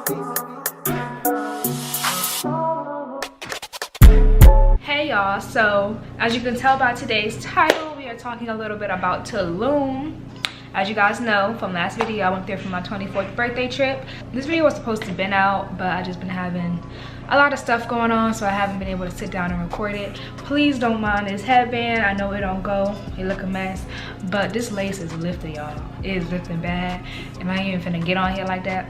Hey y'all, so as you can tell by today's title, we are talking a little bit about Tulum. As you guys know from last video, I went there for my 24th birthday trip. This video was supposed to have been out, but I just been having a lot of stuff going on, so I haven't been able to sit down and record it. Please don't mind this headband. I know it don't go, it look a mess, but this lace is lifting, y'all. It is lifting bad, and I ain't even finna get on here like that.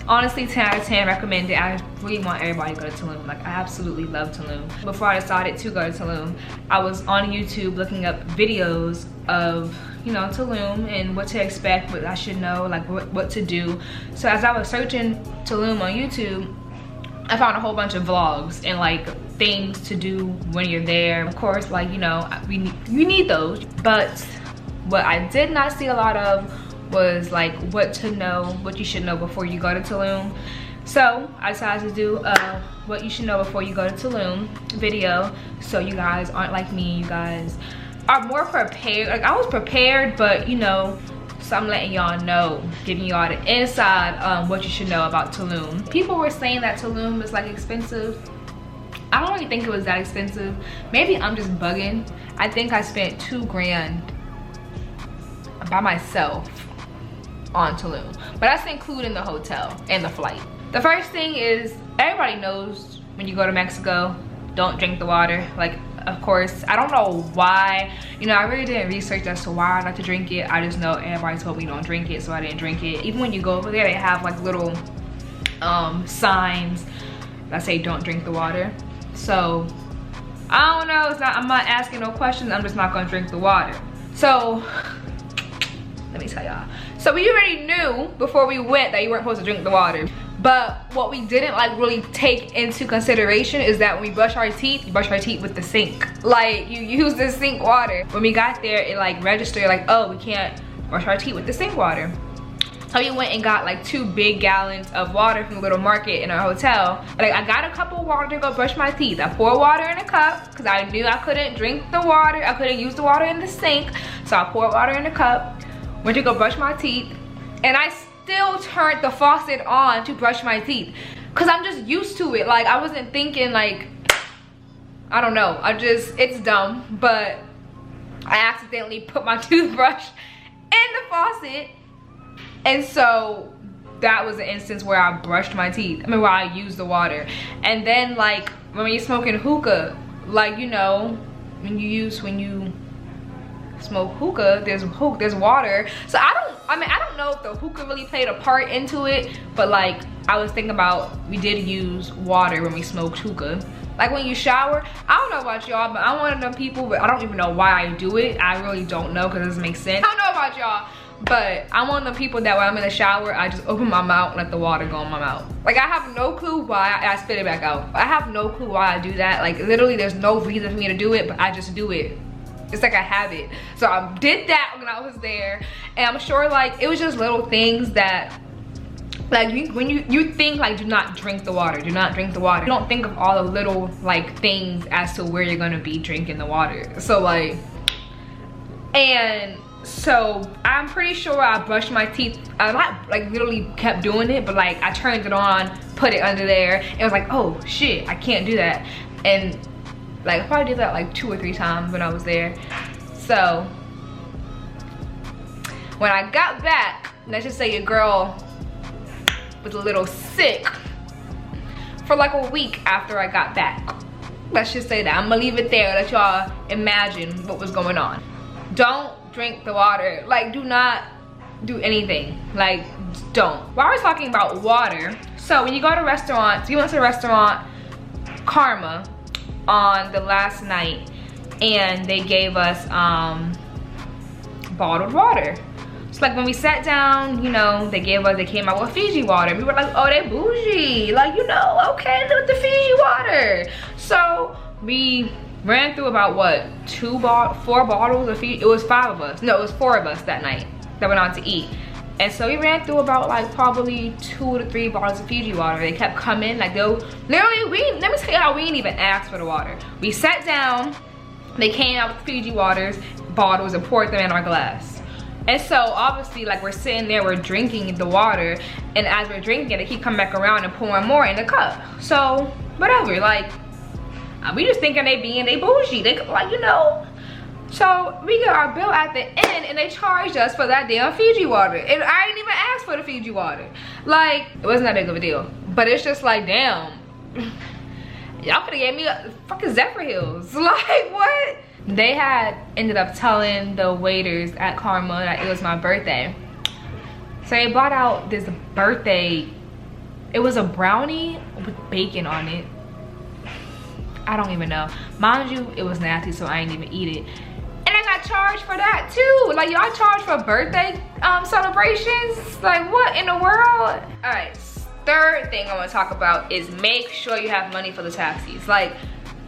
Honestly, 10 out of 10 recommend it. I really want everybody to go to Tulum. Like, I absolutely love Tulum. Before I decided to go to Tulum, I was on YouTube looking up videos of, you know, Tulum and what to expect, what I should know, like what to do. So as I was searching Tulum on YouTube, I found a whole bunch of vlogs and like things to do when you're there. Of course, like, you know, you need those. But what I did not see a lot of was like what to know, what you should know before you go to Tulum. So I decided to do a what you should know before you go to Tulum video, so you guys aren't like me. You guys are more prepared. Like, I was prepared, but you know, so I'm letting y'all know, giving y'all the inside what you should know about Tulum. People were saying that Tulum is like expensive. I don't really think it was that expensive. Maybe I'm just bugging. I think I spent $2 grand by myself on Tulum, but that's including the hotel and the flight. The first thing is, everybody knows when you go to Mexico, don't drink the water. Like, of course, I don't know why, you know, I really didn't research as to why not to drink it. I just know everybody told me don't drink it, so I didn't drink it. Even when you go over there, they have like little signs that say don't drink the water. So I don't know, I'm not asking no questions, I'm just not gonna drink the water. So let me tell y'all. So we already knew before we went that you weren't supposed to drink the water. But what we didn't like really take into consideration is that when we brush our teeth, you brush our teeth with the sink. Like, you use the sink water. When we got there, it like registered like, oh, we can't brush our teeth with the sink water. So we went and got like 2 big gallons of water from the little market in our hotel. Like, I got a cup of water to go brush my teeth. I poured water in a cup because I knew I couldn't drink the water. I couldn't use the water in the sink. So I poured water in the cup. Went to go brush my teeth, and I still turned the faucet on to brush my teeth because I'm just used to it. Like, I wasn't thinking, like, I don't know, it's dumb, but I accidentally put my toothbrush in the faucet, and so that was an instance where I brushed my teeth. I mean, where I used the water. And then, like, when you're smoking hookah, like, you know, when you smoke hookah, there's water. So I don't know if the hookah really played a part into it, but like, I was thinking about, we did use water when we smoked hookah. Like, when you shower, I don't know about y'all, but I'm one of them people, but I don't even know why I do it. I really don't know, because it doesn't make sense. I don't know about y'all, but I'm one of the people that when I'm in the shower, I just open my mouth and let the water go in my mouth. Like, I have no clue why I spit it back out. I have no clue why I do that. Like, literally, there's no reason for me to do it, but I just do it. It's like a habit. So I did that when I was there, and I'm sure like it was just little things that, like, when you think like, do not drink the water, do not drink the water, you don't think of all the little like things as to where you're gonna be drinking the water. So like, and so I'm pretty sure I brushed my teeth. I not like literally kept doing it, but like I turned it on, put it under there, and it was like, oh shit, I can't do that. And like, I probably did that like 2 or 3 times when I was there. So when I got back, let's just say your girl was a little sick for like a week after I got back. Let's just say that. I'm gonna leave it there, let y'all imagine what was going on. Don't drink the water. Like, do not do anything. Like, don't. While we're talking about water, so when you go to restaurants, we went to the restaurant Karma on the last night, and they gave us bottled water. So like, when we sat down, you know, they came out with Fiji water. We were like, oh, they bougie, like, you know, okay, look at the Fiji water. So we ran through about what, 4 bottles of Fiji. It was 5 of us. No, it was 4 of us that night that went out to eat. And so we ran through about like probably 2 to 3 bottles of Fiji water. They kept coming, like they'll literally, let me tell you how we didn't even ask for the water. We sat down, they came out with Fiji bottles and poured them in our glass. And so obviously, like, we're sitting there, we're drinking the water, and as we're drinking it, they keep coming back around and pouring more in the cup. So whatever, like, we just thinking they bougie, they like, you know. So we get our bill at the end and they charged us for that damn Fiji water, and I didn't even ask for the Fiji water. Like, it wasn't that big of a deal, but it's just like, damn, y'all could have gave me a fucking Zephyr Hills. Like, what? They had ended up telling the waiters at Karma that it was my birthday, so they brought out this birthday, it was a brownie with bacon on it. I don't even know, mind you, it was nasty, so I didn't even eat it. And I got charged for that too. Like, y'all charged for birthday celebrations? Like, what in the world? All right, third thing I want to talk about is make sure you have money for the taxis. Like,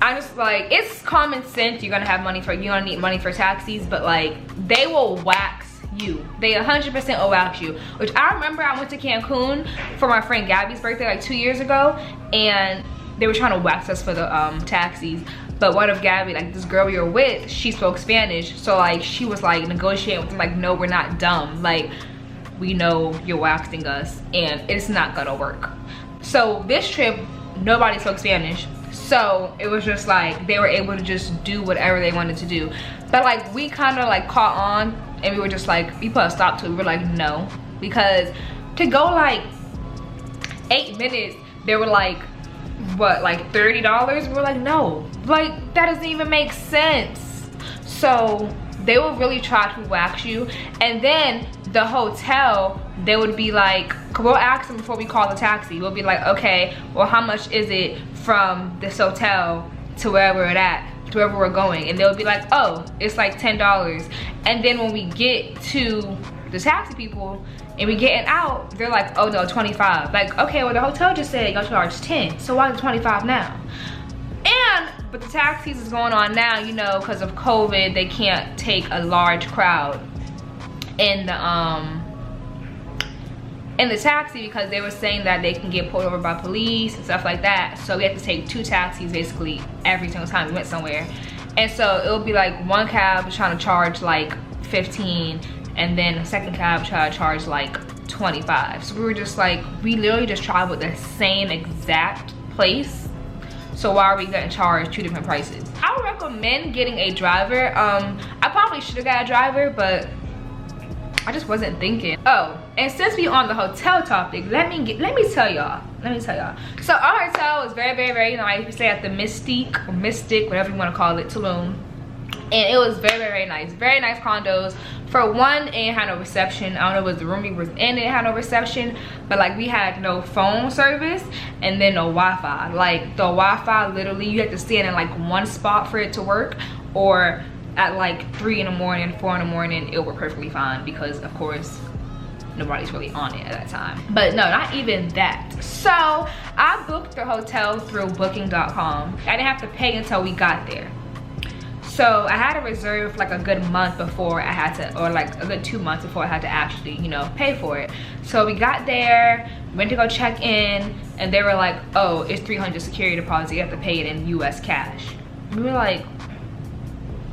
I just, like, it's common sense you're gonna need money for taxis, but like, they will wax you. They 100% will wax you. Which I remember I went to Cancun for my friend Gabby's birthday like 2 years ago, and they were trying to wax us for the taxis. But one of Gabby, like, this girl we were with, she spoke Spanish, so like, she was like negotiating with them, like, no, we're not dumb, like, we know you're waxing us and it's not gonna work. So this trip, nobody spoke Spanish, so it was just like they were able to just do whatever they wanted to do. But like, we kind of like caught on, and we were just like, we put a stop to it. We were like, no, because to go like 8 minutes, they were like, what, like $30? We're like, no, like, that doesn't even make sense. So they will really try to wax you. And then the hotel, they would be like, we'll ask them before we call the taxi, we'll be like, okay, well, how much is it from this hotel to wherever we're at, to wherever we're going? And they'll be like, oh, it's like $10. And then when we get to the taxi people and we getting out, they're like, oh no, 25. Like, okay, well, the hotel just said y'all charge 10, so why is it 25 now? But the taxis is going on now, you know, because of COVID, they can't take a large crowd in the taxi, because they were saying that they can get pulled over by police and stuff like that. So we had to take 2 taxis basically every single time we went somewhere. And so it'll be like one cab trying to charge like 15, and then the second cab try to charge like 25. So we were just like, we literally just traveled the same exact place, so why are we getting charged 2 different prices? I would recommend getting a driver. I probably should have got a driver, but I just wasn't thinking. Oh, and since we on the hotel topic, let me tell y'all. So our hotel is very, very, very nice. We stay at the Mistiq, or Mistiq, whatever you want to call it, Tulum. And it was very, very, very nice. Very nice condos. For one, it had no reception. I don't know if it was the room we was in, it had no reception, but like, we had no phone service and then no Wi-Fi. Like, the Wi-Fi, literally, you had to stand in like one spot for it to work, or at like 3 in the morning, 4 in the morning, it would work perfectly fine, because of course, nobody's really on it at that time. But no, not even that. So I booked the hotel through booking.com. I didn't have to pay until we got there. So I had to reserve like a good month before I had to, or like a good 2 months before I had to actually, you know, pay for it. So we got there, went to go check in, and they were like, oh, it's $300 security deposit, you have to pay it in US cash. We were like,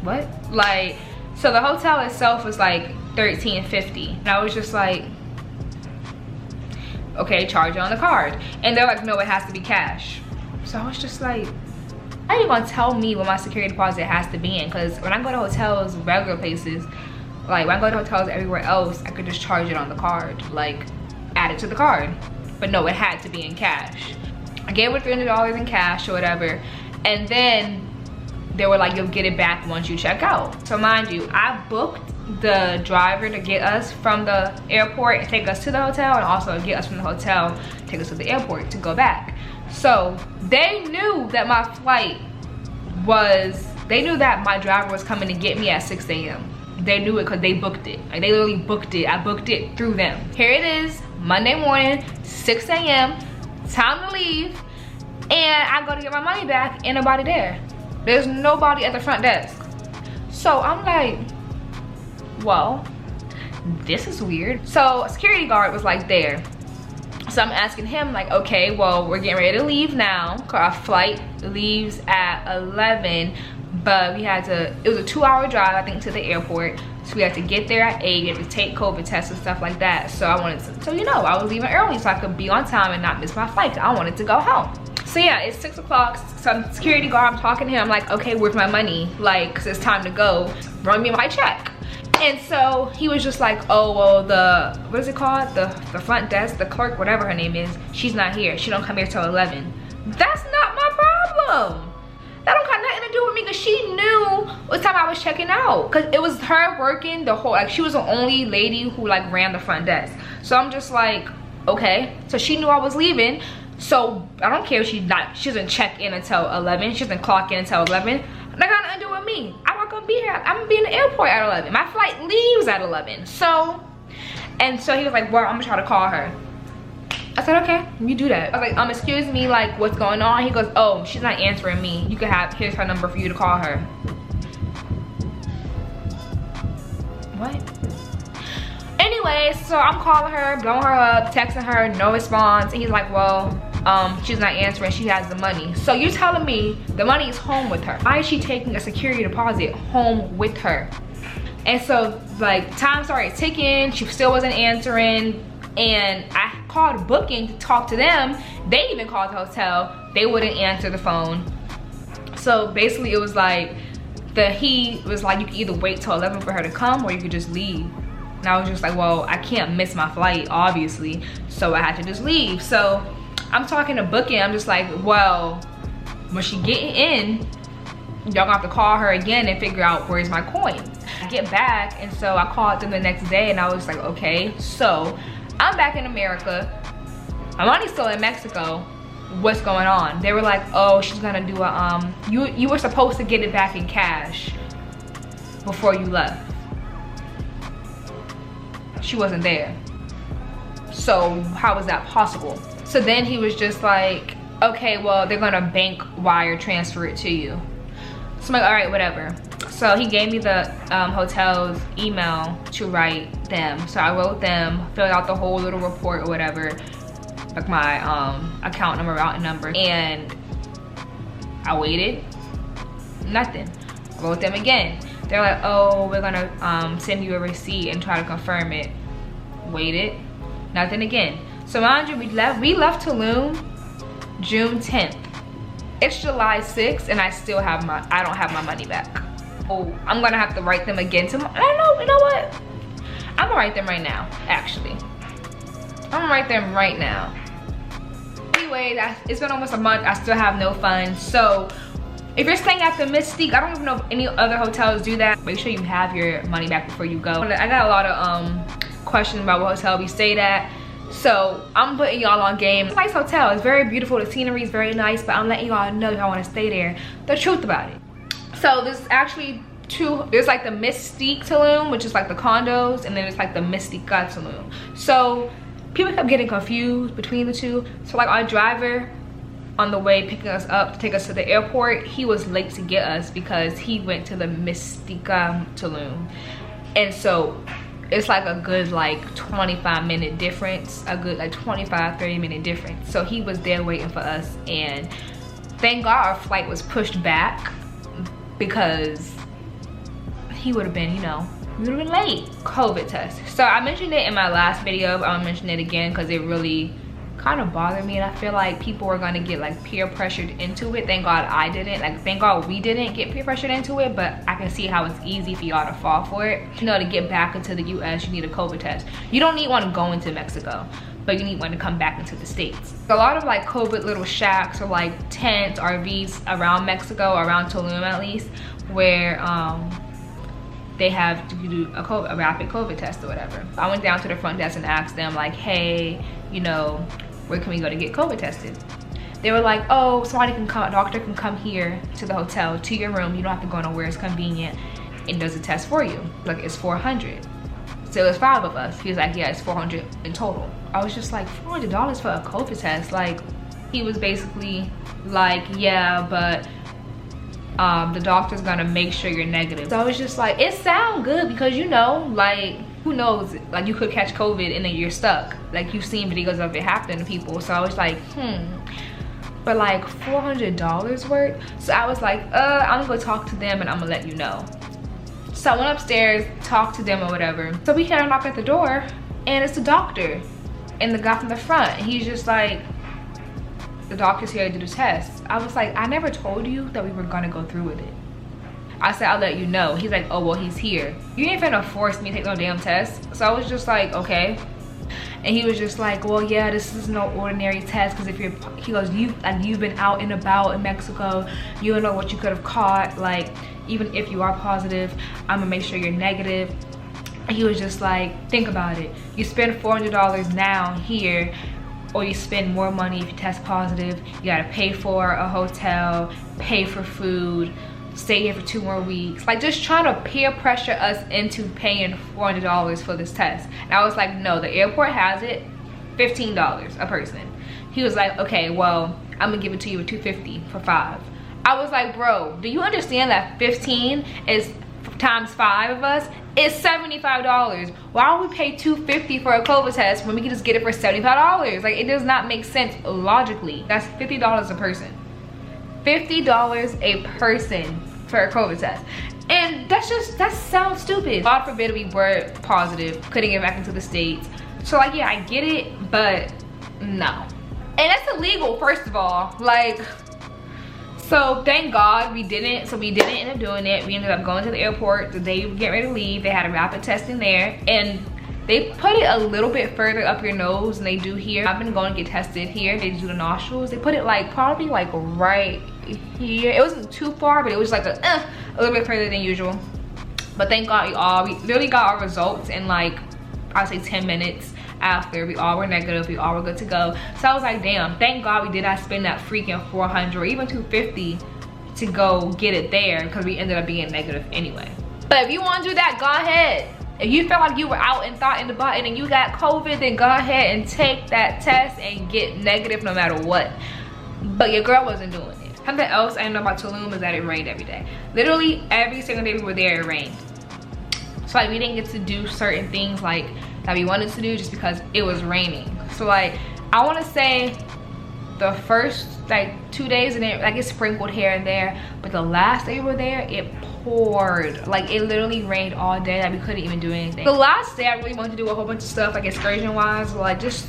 what? Like, so the hotel itself was like $13.50, and I was just like, okay, charge it on the card. And they're like, no, it has to be cash. So I was just like, how you gonna tell me what my security deposit has to be in? Because when I go to hotels, regular places, like when I go to hotels everywhere else, I could just charge it on the card, like add it to the card. But no, it had to be in cash. I gave her $300 in cash or whatever, and then they were like, you'll get it back once you check out. So mind you, I booked the driver to get us from the airport and take us to the hotel, and also get us from the hotel, take us to the airport to go back. So they knew that my flight was, they knew that my driver was coming to get me at 6 a.m. They knew it because they booked it. Like, they literally booked it. I booked it through them. Here it is, Monday morning, 6 a.m., time to leave, and I go to get my money back, and nobody there. There's nobody at the front desk. So I'm like, well, this is weird. So a security guard was like there. So I'm asking him like, okay, well, we're getting ready to leave now. Our flight leaves at 11, but we had to, it was a 2-hour drive, I think, to the airport. So we had to get there at 8, we had to take COVID tests and stuff like that. So I wanted to, so you know, I was leaving early so I could be on time and not miss my flight. I wanted to go home. So yeah, it's 6 o'clock, some security guard, I'm talking to him, I'm like, okay, where's my money? Like, cause it's time to go, run me my check. And so he was just like, oh, well, the, what is it called? The front desk, the clerk, whatever her name is, she's not here. She don't come here till 11. That's not my problem. That don't got nothing to do with me, because she knew what time I was checking out. Because it was her working the whole, like, she was the only lady who, like, ran the front desk. So I'm just like, okay. So she knew I was leaving. So I don't care if she doesn't check in until 11. She doesn't clock in until 11. That got nothing to do with me. I'm not gonna be here. I'm gonna be in the airport at 11. My flight leaves at 11. So, and so he was like, well, I'm gonna try to call her. I said, okay, you do that. I was like, excuse me, like, what's going on? He goes, oh, she's not answering me. You can have, here's her number for you to call her. What? Anyway, so I'm calling her, blowing her up, texting her, no response. And he's like, well, she's not answering, she has the money. So you're telling me the money is home with her. Why is she taking a security deposit home with her? And so, like, time started ticking, she still wasn't answering. And I called booking to talk to them. They even called the hotel. They wouldn't answer the phone. So basically it was like, he was like, you can either wait till 11 for her to come or you could just leave. And I was just like, well, I can't miss my flight, obviously. So I had to just leave. So I'm talking to booking. I'm just like, well, when she getting in, y'all gonna have to call her again and figure out where's my coins. I get back, and so I called them the next day and I was like, okay, so I'm back in America. My money's still in Mexico. What's going on? They were like, oh, she's gonna do a, you were supposed to get it back in cash before you left. She wasn't there. So how was that possible? So then he was just like, okay, well, they're gonna bank wire transfer it to you. So I'm like, all right, whatever. So he gave me the hotel's email to write them. So I wrote them, filled out the whole little report or whatever, like my account number, routing number, and I waited, nothing. I wrote them again. They're like, oh, we're gonna send you a receipt and try to confirm it. Waited, nothing again. So mind you, we left Tulum June 10th. It's July 6th and I still have I don't have my money back. Oh, I'm gonna have to write them again tomorrow. You know what? I'm gonna write them right now, actually. I'm gonna write them right now. Anyway, it's been almost a month. I still have no funds. So if you're staying at the Mistiq, I don't even know if any other hotels do that. Make sure you have your money back before you go. I got a lot of questions about what hotel we stayed at. So I'm putting y'all on game. It's a nice hotel. It's very beautiful. The scenery is very nice, but I'm letting y'all know if I want to stay there. The truth about it. So there's actually there's like the Mistiq Tulum, which is like the condos, and then it's like the mistiq Tulum. So people kept getting confused between the two. So like our driver on the way picking us up to take us to the airport, he was late to get us because he went to the mistiq Tulum. And so it's like a good like 25-minute difference, a good like 25-30-minute difference. So he was there waiting for us, and thank God our flight was pushed back, because he would have been, you know, we would have been late. COVID test. So I mentioned it in my last video, but I'll mention it again because it really kind of bothered me, and I feel like people are gonna get like peer pressured into it. Thank God I didn't. Like, thank God we didn't get peer pressured into it, but I can see how it's easy for y'all to fall for it. You know, to get back into the US, you need a COVID test. You don't need one to go into Mexico, but you need one to come back into the States. A lot of like COVID little shacks or like tents, RVs around Mexico, around Tulum at least, where they have to do a rapid COVID test or whatever. I went down to the front desk and asked them like, hey, you know, where can we go to get COVID tested? They were like, oh, somebody can come, a doctor can come here to the hotel, to your room. You don't have to go nowhere, it's convenient, and does a test for you. Like, it's $400. So it was 5 of us. He was like, yeah, it's $400 in total. I was just like, $400 for a COVID test? Like, he was basically like, yeah, but the doctor's gonna make sure you're negative. So I was just like, it sounds good because, you know, like, who knows, like, you could catch COVID and then you're stuck. Like, you've seen videos of it happen to people. So I was like, but like $400 worth? So I was like, I'm gonna go talk to them and I'm gonna let you know. So I went upstairs, talked to them or whatever. So we hear a knock at the door, and it's the doctor and the guy from the front. He's just like, the doctor's here to do the test. I was like, I never told you that we were gonna go through with it. I said, I'll let you know. He's like, oh, well, he's here. You ain't finna force me to take no damn test. So I was just like, okay. And he was just like, well, yeah, this is no ordinary test, because if you're, he goes, you've been out and about in Mexico, you don't know what you could have caught. Like, even if you are positive, I'm gonna make sure you're negative. And he was just like, think about it. You spend $400 now here, or you spend more money if you test positive. You gotta pay for a hotel, pay for food, stay here for 2 more weeks. Like, just trying to peer pressure us into paying $400 for this test. And I was like, no, the airport has it, $15 a person. He was like, okay, well, I'm gonna give it to you at $250 for 5. I was like, bro, do you understand that 15 is times 5 of us is $75? Why would we pay $250 for a COVID test when we can just get it for $75? Like, it does not make sense logically. That's $50 a person. $50 a person for a COVID test. And that sounds stupid. God forbid we were positive, couldn't get back into the States. So like, yeah, I get it, but no. And that's illegal, first of all. Like, so thank God we didn't. So we didn't end up doing it. We ended up going to the airport the day we get ready to leave. They had a rapid testing there, and they put it a little bit further up your nose than they do here. I've been going to get tested here. They do the nostrils. They put it like probably like right here. It wasn't too far, but it was like a little bit further than usual. But thank God we literally got our results in like, I'd say 10 minutes after. We all were negative. We all were good to go. So I was like, damn, thank God we did not spend that freaking $400 or even $250 to go get it there, because we ended up being negative anyway. But if you want to do that, go ahead. If you felt like you were out and thought in the button and you got COVID, then go ahead and take that test and get negative no matter what. But your girl wasn't doing it. Something else I know about Tulum is that it rained every day. Literally every single day we were there, it rained. So like, we didn't get to do certain things like that we wanted to do just because it was raining. So like, I want to say the first like 2 days, and then like it sprinkled here and there, but the last day we were there, it poured. Like, it literally rained all day. Like, we couldn't even do anything. The last day I really wanted to do a whole bunch of stuff, like excursion wise, like just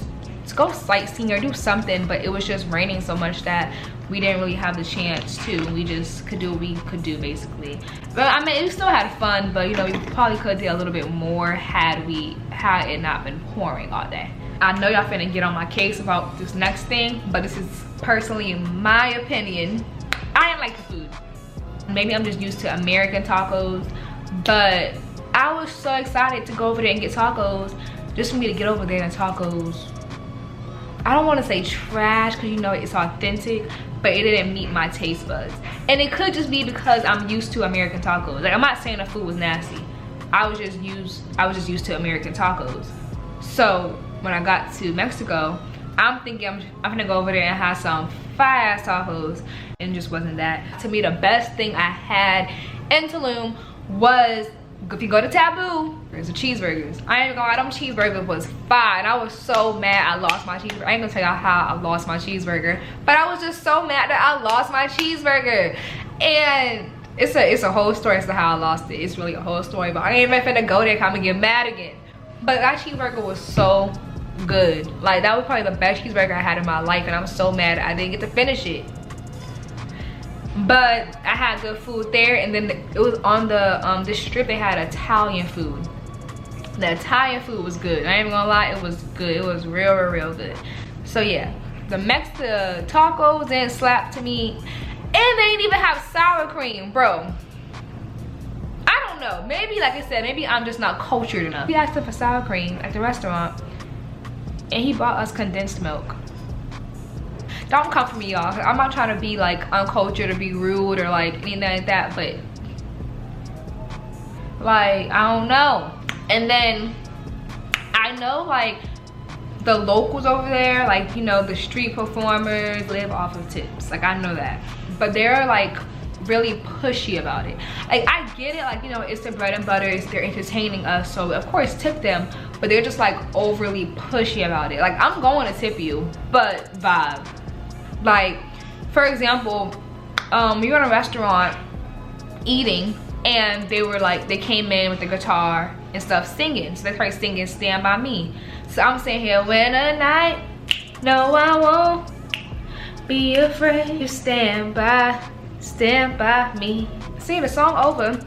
go sightseeing or do something, but it was just raining so much that we didn't really have the chance to. We just could do what we could do, basically. But I mean, we still had fun, but you know, we probably could do a little bit more had it not been pouring all day. I know y'all finna get on my case about this next thing, but this is personally my opinion. I didn't like the food. Maybe I'm just used to American tacos, but I was so excited to go over there and get tacos, just for me to get over there and tacos, I don't want to say trash, because you know it's authentic, but it didn't meet my taste buds. And it could just be because I'm used to American tacos. Like, I'm not saying the food was nasty. I was just used to American tacos. So when I got to Mexico, I'm thinking I'm gonna go over there and have some fire-ass tacos, and it just wasn't that. To me, the best thing I had in Tulum was, if you go to Taboo, there's the cheeseburgers. I ain't gonna lie, them cheeseburgers was fire, and I was so mad I lost my cheeseburger. I ain't gonna tell y'all how I lost my cheeseburger, but I was just so mad that I lost my cheeseburger. And it's a whole story as to how I lost it. It's really a whole story, but I ain't even finna go there because I'm gonna get mad again. But that cheeseburger was so good. Like, that was probably the best cheeseburger I had in my life, and I'm so mad I didn't get to finish it. But I had good food there, and then it was on the this strip. They had Italian food. The Italian food was good. I ain't even gonna lie, it was good. It was real good. So yeah, the Mexican tacos didn't slap to me, and they didn't even have sour cream, bro. I don't know. Maybe, like I said, maybe I'm just not cultured enough. We asked him for sour cream at the restaurant, and he bought us condensed milk. Don't come for me, y'all. I'm not trying to be like uncultured or be rude or like anything like that, but like, I don't know. And then I know like the locals over there, like, you know, the street performers live off of tips. Like, I know that, but they're like really pushy about it. Like, I get it, like, you know, it's the bread and butter, they're entertaining us, so of course tip them, but they're just like overly pushy about it. Like, I'm going to tip you, but vibe. Like, for example, you're in a restaurant eating and they were like, they came in with the guitar and stuff singing. So they started singing Stand By Me. So I'm sitting here, when a night, no I won't be afraid, you stand by me. Singing the song over,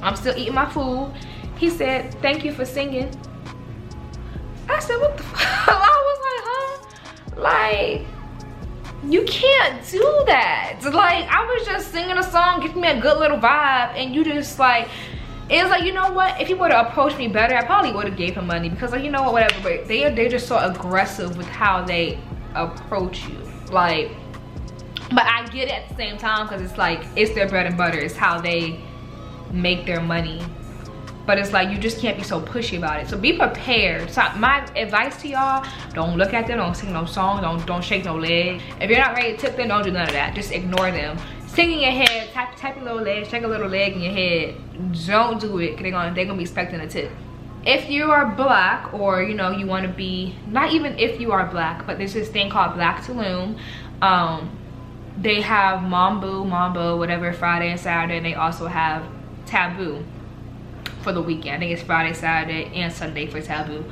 I'm still eating my food. He said, thank you for singing. I said, what the fuck? I was like, huh? Like, you can't do that. Like, I was just singing a song, giving me a good little vibe, and you just like, it's like, you know what, if he would have approached me better, I probably would have gave him money, because like, you know what, whatever, but they're just so aggressive with how they approach you. Like, but I get it at the same time, because it's like, it's their bread and butter, it's how they make their money. But it's like, you just can't be so pushy about it. So be prepared. So my advice to y'all, don't look at them, don't sing no song, don't shake no leg. If you're not ready to tip them, don't do none of that. Just ignore them. Sing in your head, tap your little leg, shake a little leg in your head. Don't do it, because they're gonna be expecting a tip. If you are black, or you know, you wanna be, not even if you are black, but there's this thing called Black Tulum. They have Mambo, whatever, Friday and Saturday, and they also have Taboo for the weekend. I think it's Friday, Saturday, and Sunday for Taboo.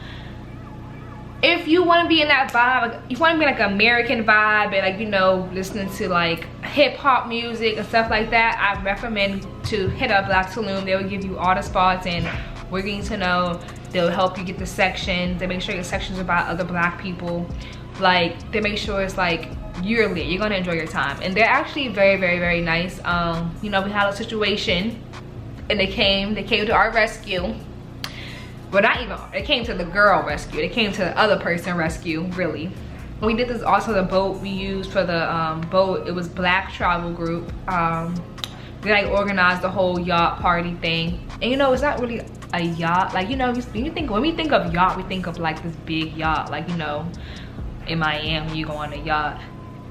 If you want to be in that vibe, like, you want to be like American vibe, and like, you know, listening to like hip-hop music and stuff like that, I recommend to hit up Black Tulum. They will give you all the spots and where you need to know. They'll help you get the sections. They make sure your sections are about other black people. Like, they make sure it's like you're lit, you're gonna enjoy your time. And they're actually very, very, very nice. You know, we had a situation and they came to our rescue. Well, not even, they came to the girl rescue. They came to the other person rescue, really. We did this also, the boat we used for the boat, it was Black Travel Group. They like organized the whole yacht party thing. And you know, it's not really a yacht. Like, you know, when we think of yacht, we think of like this big yacht. Like, you know, in Miami, you go on a yacht.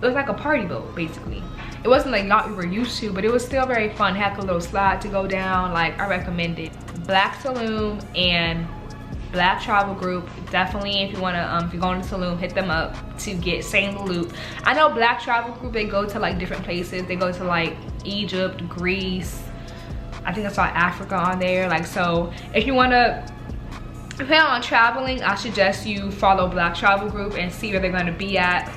It was like a party boat, basically. It wasn't like yacht we were used to, but it was still very fun. It had a little slide to go down. Like, I recommend it. Black Tulum and Black Travel Group, definitely, if you wanna, if you're going to Tulum, hit them up to get Saint the Loop. I know Black Travel Group, they go to like different places. They go to like Egypt, Greece. I think I saw Africa on there. Like, so if you wanna plan on traveling, I suggest you follow Black Travel Group and see where they're gonna be at,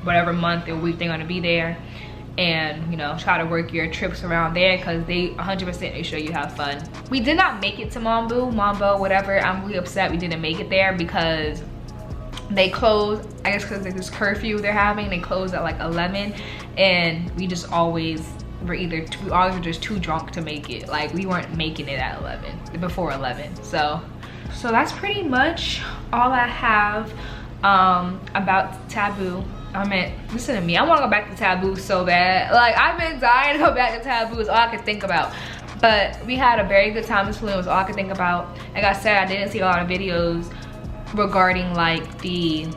whatever month or week they're gonna be there. And you know, try to work your trips around there, because they 100% make sure you have fun. We did not make it to Mambo, whatever. I'm really upset we didn't make it there, because they closed, I guess because of this curfew they're having. They closed at like 11, and we just always were just too drunk to make it. Like, we weren't making it at 11, before 11. So that's pretty much all I have about Taboo. I mean, listen to me, I want to go back to Taboo so bad. Like, I've been dying to go back to Taboo, is all I could think about. But we had a very good time in Tulum, was all I could think about. Like I said, I didn't see a lot of videos regarding like the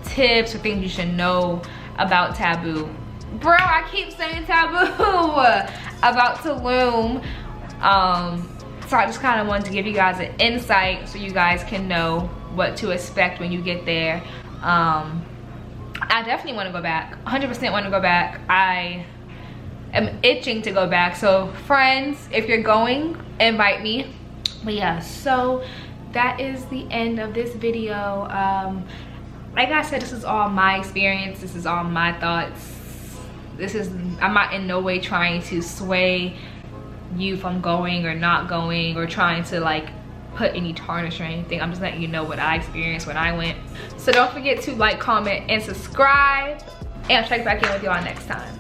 tips or things you should know about Taboo. Bro, I keep saying Taboo about Tulum. So I just kind of wanted to give you guys an insight so you guys can know what to expect when you get there. I definitely want to go back, 100% want to go back. I am itching to go back. So friends, if you're going, invite me. But yeah, so that is the end of this video. Like I said, this is all my experience, this is all my thoughts. I'm not in no way trying to sway you from going or not going, or trying to like put any tarnish or anything. I'm just letting you know what I experienced when I went. So don't forget to like, comment, and subscribe, and I'll check back in with y'all next time.